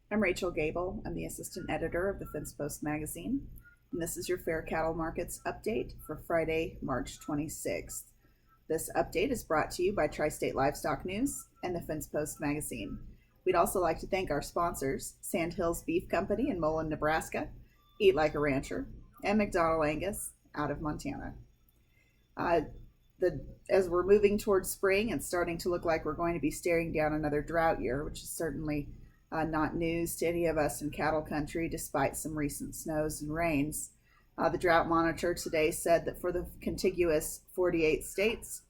I'm Rachel Gable. I'm the assistant editor of the Fence Post magazine, and this is your fair cattle markets update for Friday, March 26th. This update is brought to you by Tri-State Livestock News and the Fence Post magazine. We'd also like to thank our sponsors, Sand Hills Beef Company in Mullen, Nebraska, Eat Like a Rancher, and McDonnell Angus out of Montana. As we're moving towards spring, it's starting to look like we're going to be staring down another drought year, which is certainly not news to any of us in cattle country, despite some recent snows and rains. The drought monitor today said that for the contiguous 48 states,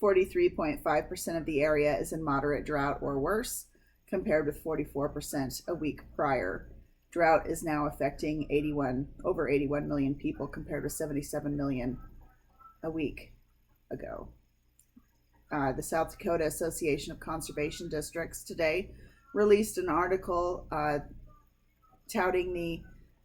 43.5% of the area is in moderate drought or worse, compared with 44% a week prior. Drought is now affecting over 81 million people, compared with 77 million a week ago. The South Dakota Association of Conservation Districts today released an article touting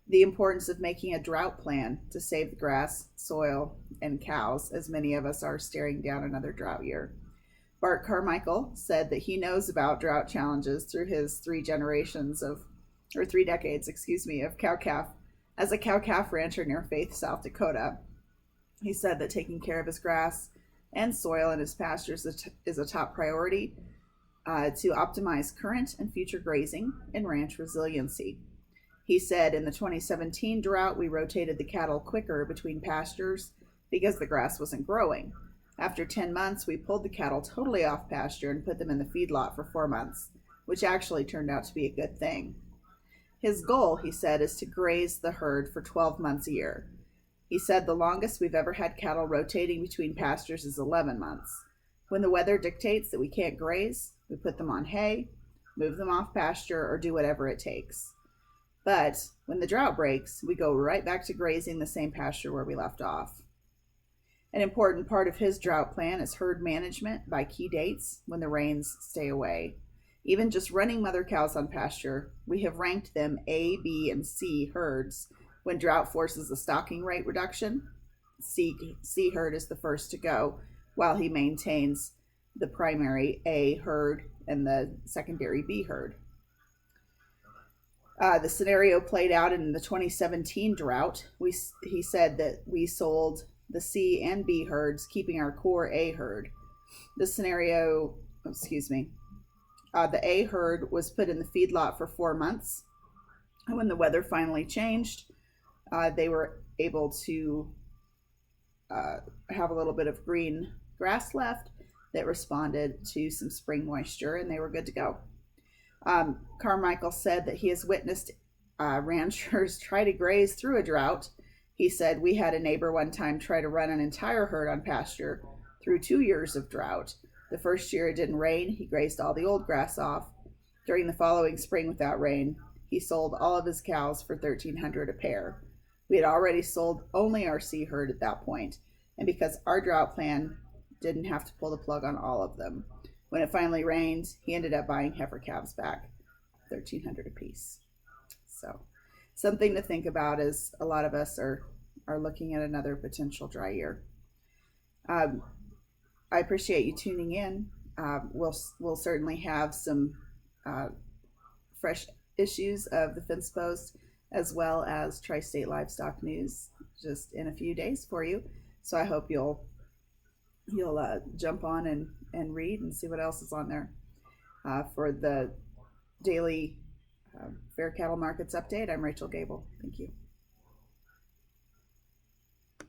the importance of making a drought plan to save the grass, soil, and cows, as many of us are staring down another drought year. Bart Carmichael said that he knows about drought challenges through his 3 decades, of cow-calf, as a cow-calf rancher near Faith, South Dakota. He said that taking care of his grass and soil in his pastures is a top priority to optimize current and future grazing and ranch resiliency. He said in the 2017 drought, we rotated the cattle quicker between pastures because the grass wasn't growing. After 10 months, we pulled the cattle totally off pasture and put them in the feedlot for 4 months, which actually turned out to be a good thing. His goal, he said, is to graze the herd for 12 months a year. He said the longest we've ever had cattle rotating between pastures is 11 months. When the weather dictates that we can't graze, we put them on hay, move them off pasture, or do whatever it takes. But when the drought breaks, we go right back to grazing the same pasture where we left off. An important part of his drought plan is herd management by key dates when the rains stay away. Even just running mother cows on pasture, we have ranked them A, B, and C herds. When drought forces a stocking rate reduction, C herd is the first to go, while he maintains the primary A herd and the secondary B herd. The scenario played out in the 2017 drought. He said that we sold the C and B herds, keeping our core A herd. The A herd was put in the feedlot for 4 months. And when the weather finally changed, they were able to have a little bit of green grass left that responded to some spring moisture, and they were good to go. Carmichael said that he has witnessed ranchers try to graze through a drought. He said, we had a neighbor one time try to run an entire herd on pasture through 2 years of drought. The first year it didn't rain, he grazed all the old grass off. During the following spring without rain, he sold all of his cows for $1,300 a pair. We had already sold only our C herd at that point, and because our drought plan didn't have to pull the plug on all of them. When it finally rained, he ended up buying heifer calves back, $1,300 a piece. So something to think about as a lot of us are looking at another potential dry year. I appreciate you tuning in. We'll certainly have some fresh issues of the Fence Post as well as Tri-State Livestock News just in a few days for you. So I hope you'll jump on and read and see what else is on there. For the daily Fair Cattle Markets update, I'm Rachel Gable. Thank you.